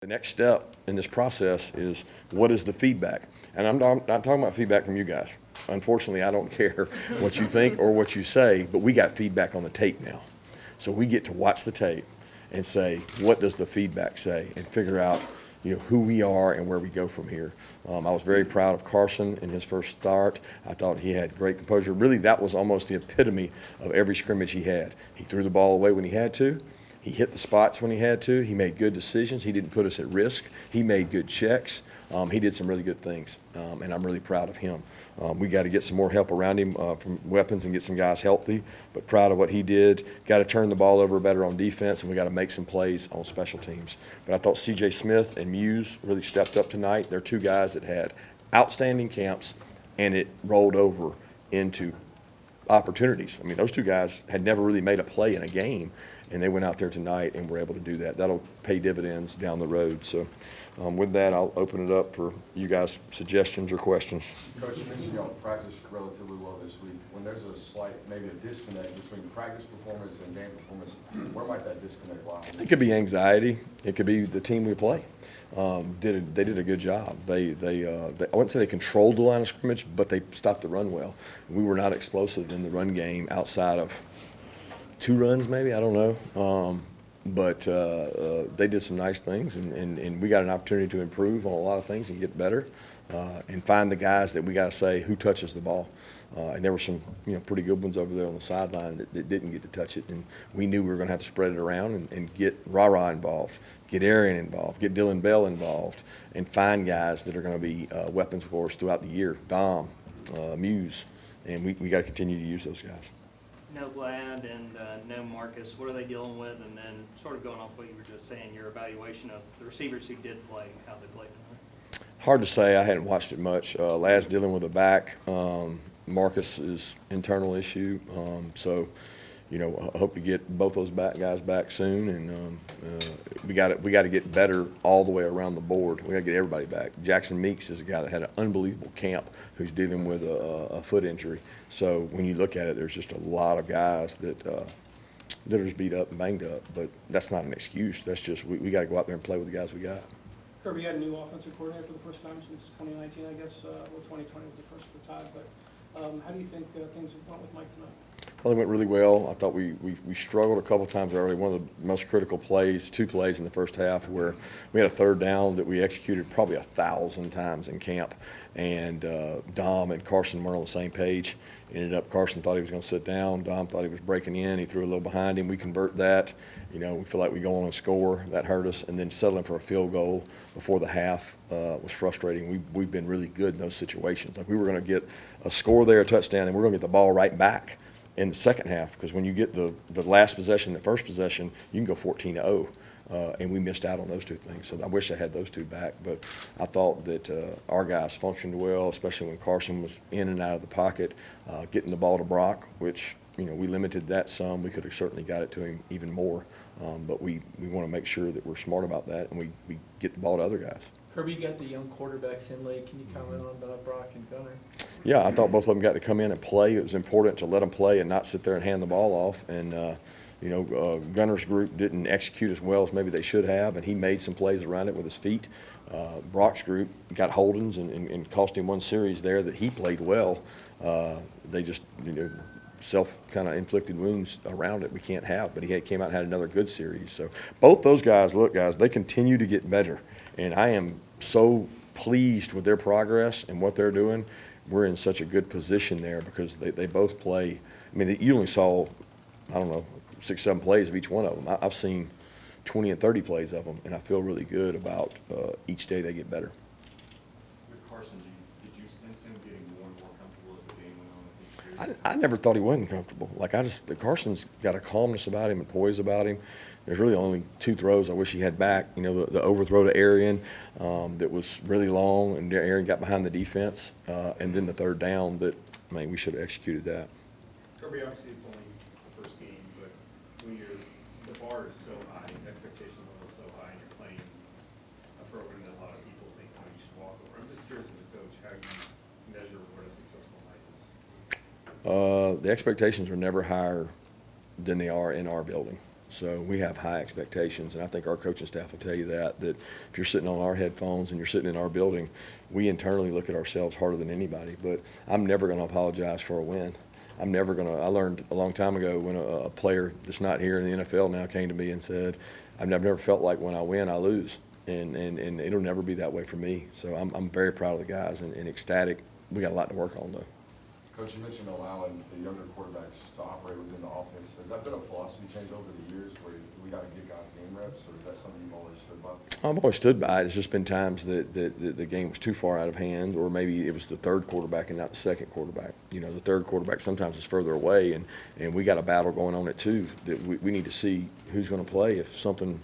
The next step in this process is what is the feedback? And I'm not talking about feedback from you guys. Unfortunately, I don't care what you think or what you say, but we got feedback on the tape now. So we get to watch the tape and say, what does the feedback say, and figure out, who we are and where we go from here. I was very proud of Carson in his first start. I thought he had great composure. Really, that was almost the epitome of every scrimmage he had. He threw the ball away when he had to. He hit the spots when he had to. He made good decisions. He didn't put us at risk. He made good checks. He did some really good things, and I'm really proud of him. We got to get some more help around him from weapons and get some guys healthy, but proud of what he did. Got to turn the ball over better on defense, and we got to make some plays on special teams. But I thought C.J. Smith and Muse really stepped up tonight. They're two guys that had outstanding camps, and it rolled over into opportunities. I mean, those two guys had never really made a play in a game, and they went out there tonight and were able to do that. That'll pay dividends down the road. So with that, I'll open it up for you guys' suggestions or questions. Coach, you mentioned y'all practiced relatively well this week. When there's a slight, maybe a disconnect between practice performance and game performance, where might that disconnect lie? It could be anxiety. It could be the team we play. They did a good job. I wouldn't say they controlled the line of scrimmage, but they stopped the run well. We were not explosive in the run game outside of 2 runs maybe, I don't know. But they did some nice things, and we got an opportunity to improve on a lot of things and get better and find the guys that we got to say who touches the ball. And there were some pretty good ones over there on the sideline that didn't get to touch it, and we knew we were going to have to spread it around and get Rah-Rah involved, get Arian involved, get Dylan Bell involved, and find guys that are going to be weapons for us throughout the year. Dom, Muse, and we got to continue to use those guys. No Glad and no Marcus. What are they dealing with? And then sort of going off what you were just saying, your evaluation of the receivers who did play, how they played tonight. Hard to say. I hadn't watched it much. Lad's dealing with a back. Marcus is internal issue. So, I hope to get both those guys back soon. And we got to get better all the way around the board. We got to get everybody back. Jackson Meeks is a guy that had an unbelievable camp who's dealing with a foot injury. So when you look at it, there's just a lot of guys that are just beat up and banged up. But that's not an excuse. That's just we got to go out there and play with the guys we got. Kirby, you had a new offensive coordinator for the first time since 2019, I guess. Well, 2020 was the first for Todd. But how do you think things went with Mike tonight? Well, it went really well. I thought we struggled a couple times early. One of the most critical plays, 2 plays in the first half, where we had a 3rd down that we executed probably 1,000 times in camp. And Dom and Carson were on the same page. Ended up Carson thought he was going to sit down. Dom thought he was breaking in. He threw a little behind him. We convert that. We feel like we go on and score. That hurt us. And then settling for a field goal before the half was frustrating. We've been really good in those situations. Like we were going to get a score there, a touchdown, and we're going to get the ball right back in the second half, because when you get the last possession, the first possession, you can go 14-0, and we missed out on those 2 things. So I wish I had those 2 back, but I thought that our guys functioned well, especially when Carson was in and out of the pocket, getting the ball to Brock, which we limited that some. We could have certainly got it to him even more, but we want to make sure that we're smart about that and we get the ball to other guys. Kirby, you got the young quarterbacks in late. Can you comment on Brock and Gunner? Yeah, I thought both of them got to come in and play. It was important to let them play and not sit there and hand the ball off. And, Gunner's group didn't execute as well as maybe they should have, and he made some plays around it with his feet. Brock's group got holdings and cost him 1 series there that he played well. They just, self kind of inflicted wounds around it we can't have, but he came out and had another good series. So both those guys, look, guys, they continue to get better. And I am so pleased with their progress and what they're doing. We're in such a good position there because they both play. I mean, you only saw, 6, 7 plays of each one of them. I've seen 20 and 30 plays of them, and I feel really good about each day they get better. With Carson, did you sense him getting more and more comfortable as the game went on with each year? I never thought he wasn't comfortable. Carson's got a calmness about him and poise about him. There's really only 2 throws I wish he had back. The overthrow to Arian that was really long, and Arian got behind the defense, and then the 3rd down that, we should have executed that. Kirby, obviously it's only the first game, but when the bar is so high, expectation level is so high, and you're playing a program that a lot of people think you should walk over. I'm just curious as a coach how you measure what a successful night is. The expectations are never higher than they are in our building. So we have high expectations, and I think our coaching staff will tell you that if you're sitting on our headphones and you're sitting in our building, we internally look at ourselves harder than anybody. But I'm never going to apologize for a win. I learned a long time ago when a player that's not here in the NFL now came to me and said, I've never felt like when I win, I lose. And it'll never be that way for me. So I'm very proud of the guys and ecstatic. We got a lot to work on, though. Coach, you mentioned allowing the younger quarterbacks to operate within the offense. Has that been a philosophy change over the years where we got to give guys game reps, or is that something you've always stood by? I've always stood by it. It's just been times that the game was too far out of hand, or maybe it was the third quarterback and not the second quarterback. You know, the third quarterback sometimes is further away, and we got a battle going on at two that we need to see who's going to play if something,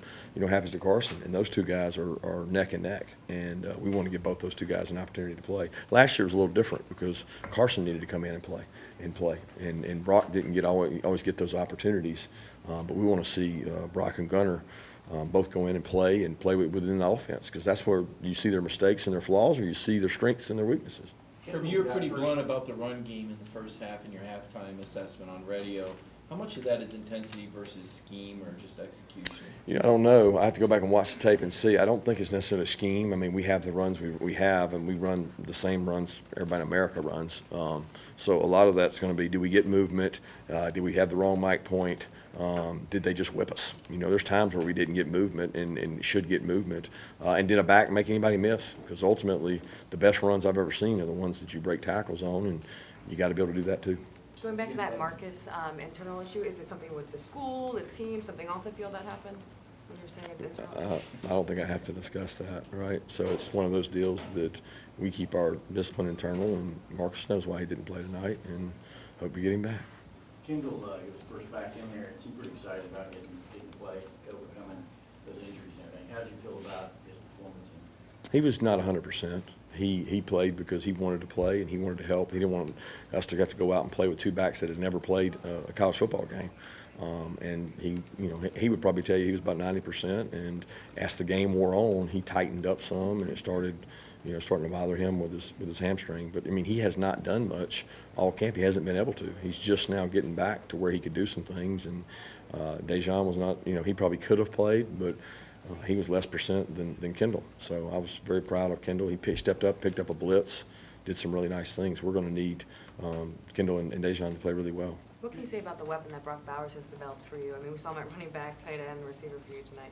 happens to Carson. And those two guys are neck and neck, and we want to give both those two guys an opportunity to play. Last year was a little different because Carson needed to come in and play, and Brock didn't always get those opportunities. But we want to see Brock and Gunner both go in and play within the offense, because that's where you see their mistakes and their flaws, or you see their strengths and their weaknesses. Kirby, you were pretty blunt about the run game in the first half in your halftime assessment on radio. How much of that is intensity versus scheme or just execution? I don't know. I have to go back and watch the tape and see. I don't think it's necessarily a scheme. I mean, we have the runs we have, and we run the same runs everybody in America runs. So a lot of that's going to be, do we get movement? Did we have the wrong mic point? Did they just whip us? There's times where we didn't get movement and should get movement. And did a back make anybody miss? Because ultimately, the best runs I've ever seen are the ones that you break tackles on, and you got to be able to do that too. Going back to that Marcus internal issue, is it something with the school, the team, something off the field that happened? When you're saying it's internal? I don't think I have to discuss that, right? So it's one of those deals that we keep our discipline internal, and Marcus knows why he didn't play tonight, and hope we get him back. Kendall, he was first back in there, and seemed pretty excited about getting to play, overcoming those injuries and everything. How did you feel about his performance? He was not 100%. He played because he wanted to play and he wanted to help. He didn't want us to have to go out and play with two backs that had never played a college football game. And he would probably tell you he was about 90%. And as the game wore on, he tightened up some, and it started to bother him with his hamstring. But I mean, he has not done much all camp. He hasn't been able to. He's just now getting back to where he could do some things. And Dejan was not. He probably could have played, but he was less percent than Kendall. So I was very proud of Kendall. He stepped up, picked up a blitz, did some really nice things. We're going to need Kendall and Dejan to play really well. What can you say about the weapon that Brock Bowers has developed for you? I mean, we saw him at running back, tight end, receiver for you tonight.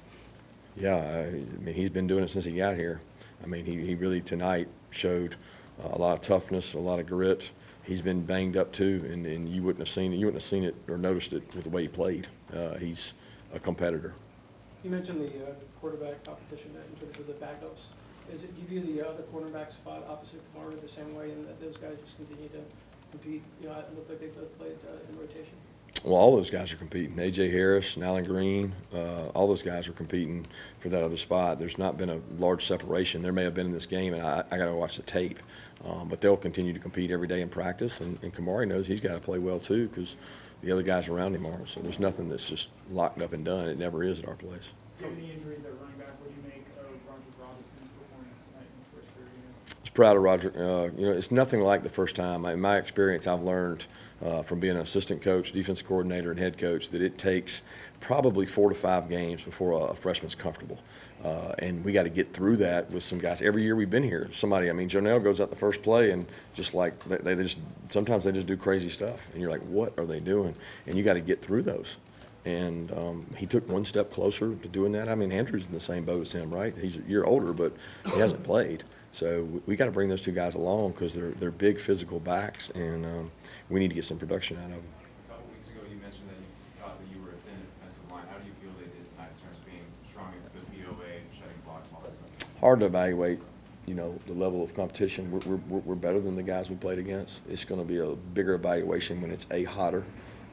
Yeah, I mean, he's been doing it since he got here. I mean, he really tonight showed a lot of toughness, a lot of grit. He's been banged up too, and you wouldn't have seen it or noticed it with the way he played. He's a competitor. You mentioned the quarterback competition in terms of the backups. Do you view the other cornerback spot opposite Kamara the same way, and that those guys just continue to compete? It looked like they both played in rotation. Well, all those guys are competing. A.J. Harris, Allen Green, all those guys are competing for that other spot. There's not been a large separation. There may have been in this game, and I got to watch the tape. But they'll continue to compete every day in practice, and Kamari knows he's got to play well too, because the other guys around him are. So there's nothing that's just locked up and done. It never is at our place. Given the injuries at running back, what do you make of Roger Robinson's performance tonight in his first career game? I was proud of Roger. It's nothing like the first time. In my experience, I've learned from being an assistant coach, defensive coordinator, and head coach that it takes probably 4 to 5 games before a freshman's comfortable. And we got to get through that with some guys. Every year we've been here, Jonell goes out the first play and just like sometimes they just do crazy stuff. And you're like, what are they doing? And you got to get through those. And he took one step closer to doing that. I mean, Andrew's in the same boat as him, right? He's a year older, but he hasn't played. So we got to bring those two guys along because they're big physical backs, and we need to get some production out of them. A couple weeks ago, you mentioned that you thought that you were a thin defensive line. How do you feel they did tonight in terms of being strong in the POA and shutting blocks and all that stuff? Hard to evaluate, the level of competition. We're better than the guys we played against. It's going to be a bigger evaluation when it's A, hotter,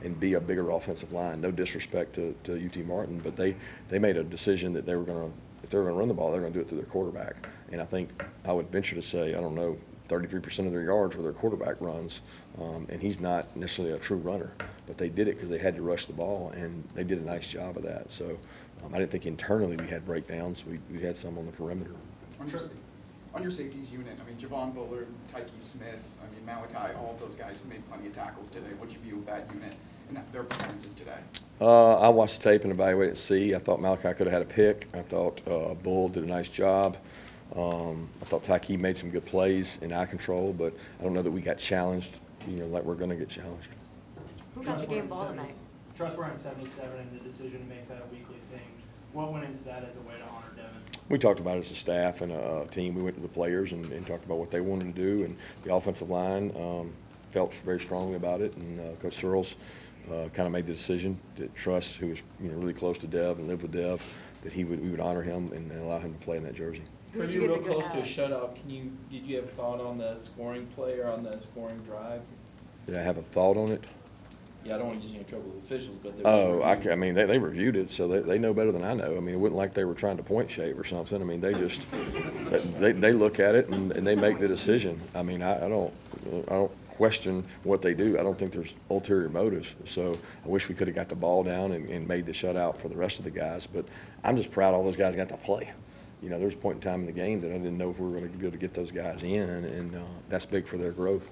and B, a bigger offensive line. No disrespect to UT Martin, but they made a decision that if they were going to run the ball, they're going to do it through their quarterback. And I think I would venture to say, 33% of their yards were their quarterback runs, and he's not necessarily a true runner. But they did it because they had to rush the ball, and they did a nice job of that. So I didn't think internally we had breakdowns. We had some on the perimeter. On your safeties unit, Javon Bullard, Tyke Smith, Malachi, all of those guys made plenty of tackles today. What do you view of that unit? in their performances today? I watched the tape and evaluated C. I thought Malachi could have had a pick. I thought Bull did a nice job. I thought Tyke made some good plays in eye control, but I don't know that we got challenged, like we're going to get challenged. Who got the game ball tonight? Trust we're on 77 and the decision to make that a weekly thing. What went into that as a way to honor Devin? We talked about it as a staff and a team. We went to the players and talked about what they wanted to do, and the offensive line felt very strongly about it, and Coach Searles kind of made the decision that Truss, who was really close to Dev and lived with Dev, that we would honor him and allow him to play in that jersey. Who did Kirby, you real give the close good to a at? shutout, did you have a thought on the scoring play or on the scoring drive? Did I have a thought on it? Yeah, I don't want to get you in trouble with officials, but they Oh, I reviewed. mean, they reviewed it, so they know better than I know. I mean, it wasn't like they were trying to point shave or something. I mean, they just, they look at it and they make the decision. I mean, I don't question what they do. I don't think there's ulterior motives. So I wish we could have got the ball down and made the shutout for the rest of the guys. But I'm just proud all those guys got to play. There was a point in time in the game that I didn't know if we were going to be able to get those guys in, and that's big for their growth.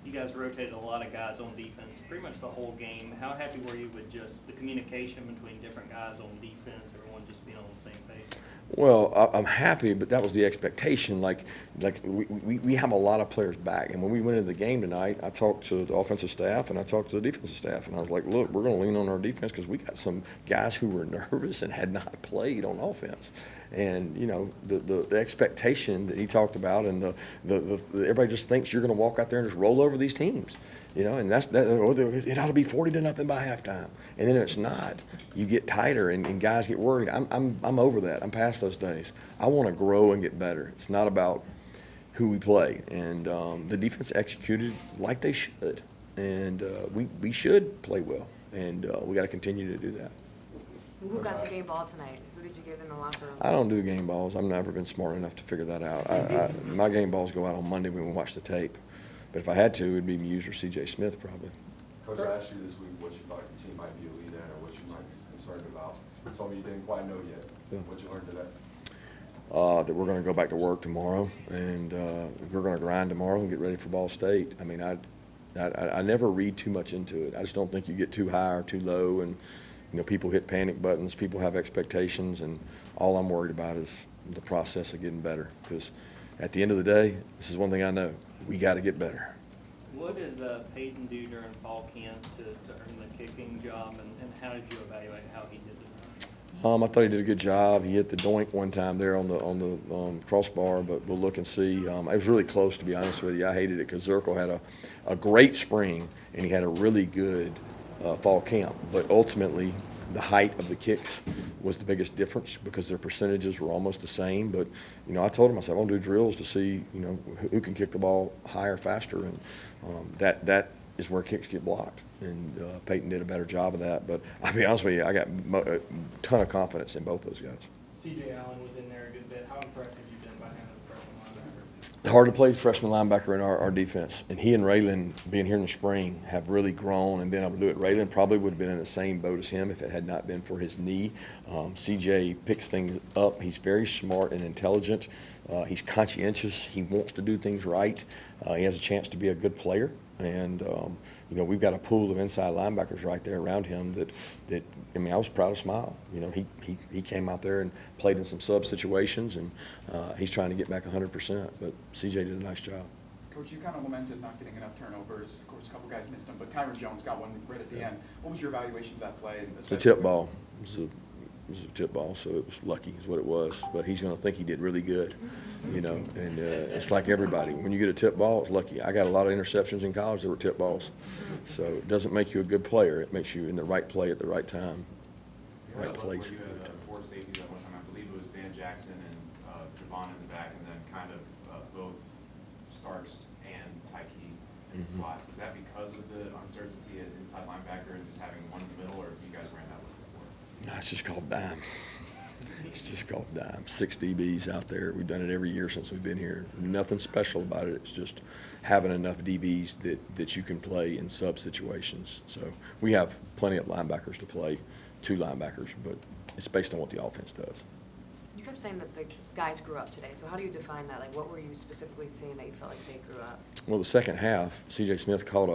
You guys rotated a lot of guys on defense, pretty much the whole game. How happy were you with just the communication between different guys on defense, everyone just being on the same page? Well, I'm happy, but that was the expectation. Like we have a lot of players back, and when we went into the game tonight, I talked to the offensive staff and I talked to the defensive staff, and I was like, look, we're going to lean on our defense because we got some guys who were nervous and had not played on offense. And the expectation that he talked about, and everybody just thinks you're going to walk out there and just roll over these teams, and it ought to be 40-0 by halftime, and then it's not. You get tighter, and guys get worried. I'm over that. I'm past those days. I want to grow and get better. It's not about who we play, and the defense executed like they should, and we should play well, and we got to continue to do that. Who got the game ball tonight? Who did you give in the locker room? I don't do game balls. I've never been smart enough to figure that out. My game balls go out on Monday when we watch the tape. But if I had to, it'd be Muse or C.J. Smith probably. Coach, I asked you this week what you thought your team might be elite at or what you might be concerned about. You told me you didn't quite know yet. Yeah. What you learned today? That we're going to go back to work tomorrow, and we're going to grind tomorrow and get ready for Ball State. I mean, I never read too much into it. I just don't think you get too high or too low, and people hit panic buttons, people have expectations, and all I'm worried about is the process of getting better. Because at the end of the day, this is one thing I know, we got to get better. What did Peyton do during fall camp to earn the kicking job, and how did you evaluate how he did it? I thought he did a good job. He hit the doink one time there on the crossbar, but we'll look and see. It was really close, to be honest with you. I hated it because Zirkle had a great spring, and he had a really good fall camp, but ultimately the height of the kicks was the biggest difference because their percentages were almost the same. But I told him, I said, I want to do drills to see who can kick the ball higher, faster, and that is where kicks get blocked. And Peyton did a better job of that. But I'll be honest with you, I got a ton of confidence in both those guys. CJ Allen was in there a good bit. How impressed have you been by him as a freshman linebacker? Hard to play freshman linebacker in our defense. And he and Raylan, being here in the spring, have really grown and been able to do it. Raylan probably would have been in the same boat as him if it had not been for his knee. CJ picks things up. He's very smart and intelligent. He's conscientious. He wants to do things right. He has a chance to be a good player. And, we've got a pool of inside linebackers right there around him that I was proud of Smile. He came out there and played in some sub situations, and he's trying to get back 100%. But CJ did a nice job. Coach, you kind of lamented not getting enough turnovers. Of course, a couple guys missed them, but Kyron Jones got one right at the end. What was your evaluation of that play? And The tip ball. It was a tip ball, so it was lucky is what it was. But he's going to think he did really good, and it's like everybody. When you get a tip ball, it's lucky. I got a lot of interceptions in college that were tip balls. So it doesn't make you a good player. It makes you in the right play at the right time, right place. You had four safeties at one time. I believe it was Dan Jackson and Javon in the back, and then kind of both Starks and Tyke in the slot. Was that because of the uncertainty at inside linebacker and just having one in the middle, or have you guys ran that one before? No, it's just called dime. It's just called dime. 6 DBs out there. We've done it every year since we've been here. Nothing special about it. It's just having enough DBs that you can play in sub situations. So we have plenty of linebackers to play, 2 linebackers, but it's based on what the offense does. You kept saying that the guys grew up today, so how do you define that? Like, what were you specifically seeing that you felt like they grew up? Well, the second half, C.J. Smith caught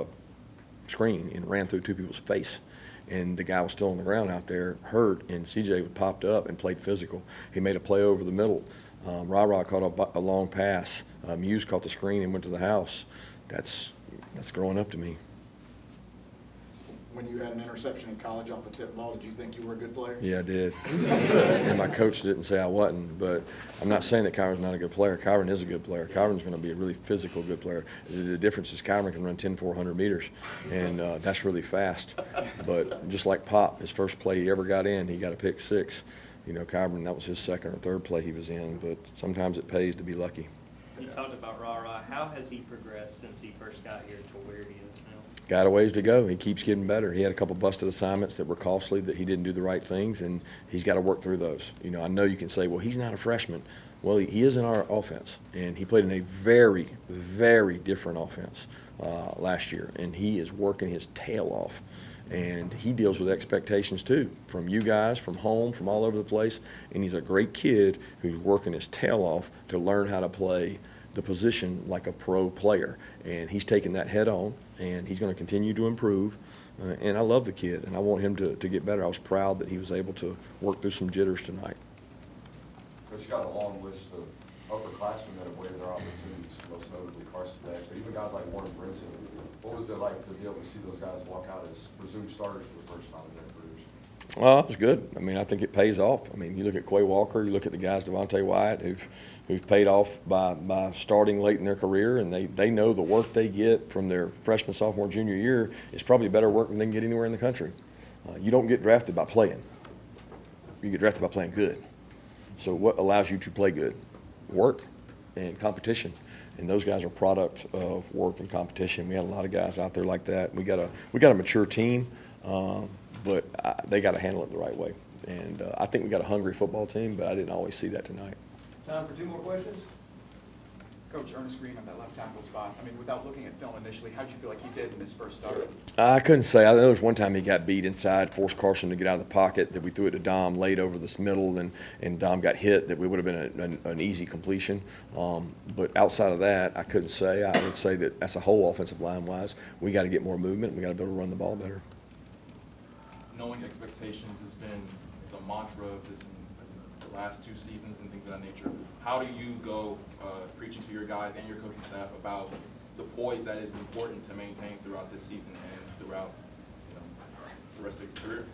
screen and ran through 2 people's face. And the guy was still on the ground out there, hurt, and CJ popped up and played physical. He made a play over the middle. Ra caught a long pass. Muse caught the screen and went to the house. That's growing up to me. When you had an interception in college off the tip ball, did you think you were a good player? Yeah, I did. And my coach didn't say I wasn't, but I'm not saying that Kyron's not a good player. Kyron is a good player. Kyron's going to be a really physical good player. The difference is Kyron can run 10,400 meters, and that's really fast. But just like Pop, his first play he ever got in, he got a pick 6. You know, Kyron, that was his second or third play he was in, but sometimes it pays to be lucky. You talked about Ra. How has he progressed since he first got here to where he is now? Got a ways to go. He keeps getting better. He had a couple busted assignments that were costly, that he didn't do the right things, and he's got to work through those. You know, I know you can say, well, he's not a freshman. Well, he is in our offense, and he played in a very, very different offense last year, and he is working his tail off. And he deals with expectations too, from you guys, from home, from all over the place, and he's a great kid who's working his tail off to learn how to play the position like a pro player, and he's taking that head on, and he's going to continue to improve. And I love the kid, and I want him to get better. I was proud that he was able to work through some jitters tonight. Coach, you got a long list of upperclassmen that have waited their opportunities, most notably Carson Beck, but even guys like Warren Brinson. What was it like to be able to see those guys walk out as presumed starters for the first time in their careers? Well, it was good. I mean, I think it pays off. I mean, you look at Quay Walker, you look at the guys, Devontae Wyatt, who've paid off by starting late in their career, and they know the work they get from their freshman, sophomore, junior year is probably better work than they can get anywhere in the country. You don't get drafted by playing. You get drafted by playing good. So what allows you to play good? Work and competition. And those guys are product of work and competition. We had a lot of guys out there like that. We got a mature team, but they got to handle it the right way. And I think we got a hungry football team, but I didn't always see that tonight. Time for 2 more questions? Coach, Ernest Green on that left tackle spot. I mean, without looking at film initially, how'd you feel like he did in his first start? I couldn't say. I know there was one time he got beat inside, forced Carson to get out of the pocket, that we threw it to Dom late over this middle, and Dom got hit, that we would have been an easy completion. But outside of that, I couldn't say. I would say that as a whole offensive line-wise, we got to get more movement. We got to be able to run the ball better. Knowing expectations has been the mantra of this in the last 2 seasons and things of that nature. How do you go preaching to your guys and your coaching staff about the poise that is important to maintain throughout this season and throughout the rest of your career?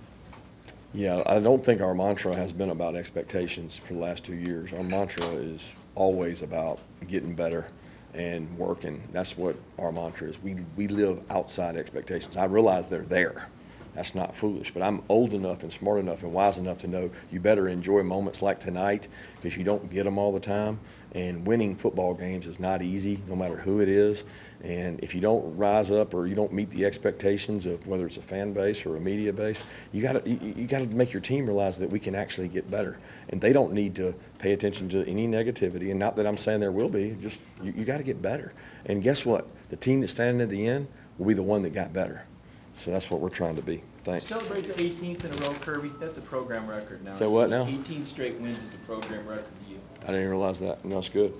Yeah, I don't think our mantra has been about expectations for the last 2 years. Our mantra is always about getting better and working. That's what our mantra is. We live outside expectations. I realize they're there. That's not foolish, but I'm old enough and smart enough and wise enough to know you better enjoy moments like tonight, because you don't get them all the time. And winning football games is not easy, no matter who it is. And if you don't rise up or you don't meet the expectations of whether it's a fan base or a media base, you got to make your team realize that we can actually get better. And they don't need to pay attention to any negativity. And not that I'm saying there will be, just you got to get better. And guess what? The team that's standing at the end will be the one that got better. So that's what we're trying to be. Thanks. Celebrate the 18th in a row, Kirby. That's a program record now. So what now? 18 straight wins is the program record for you. I didn't realize that. No, it's good.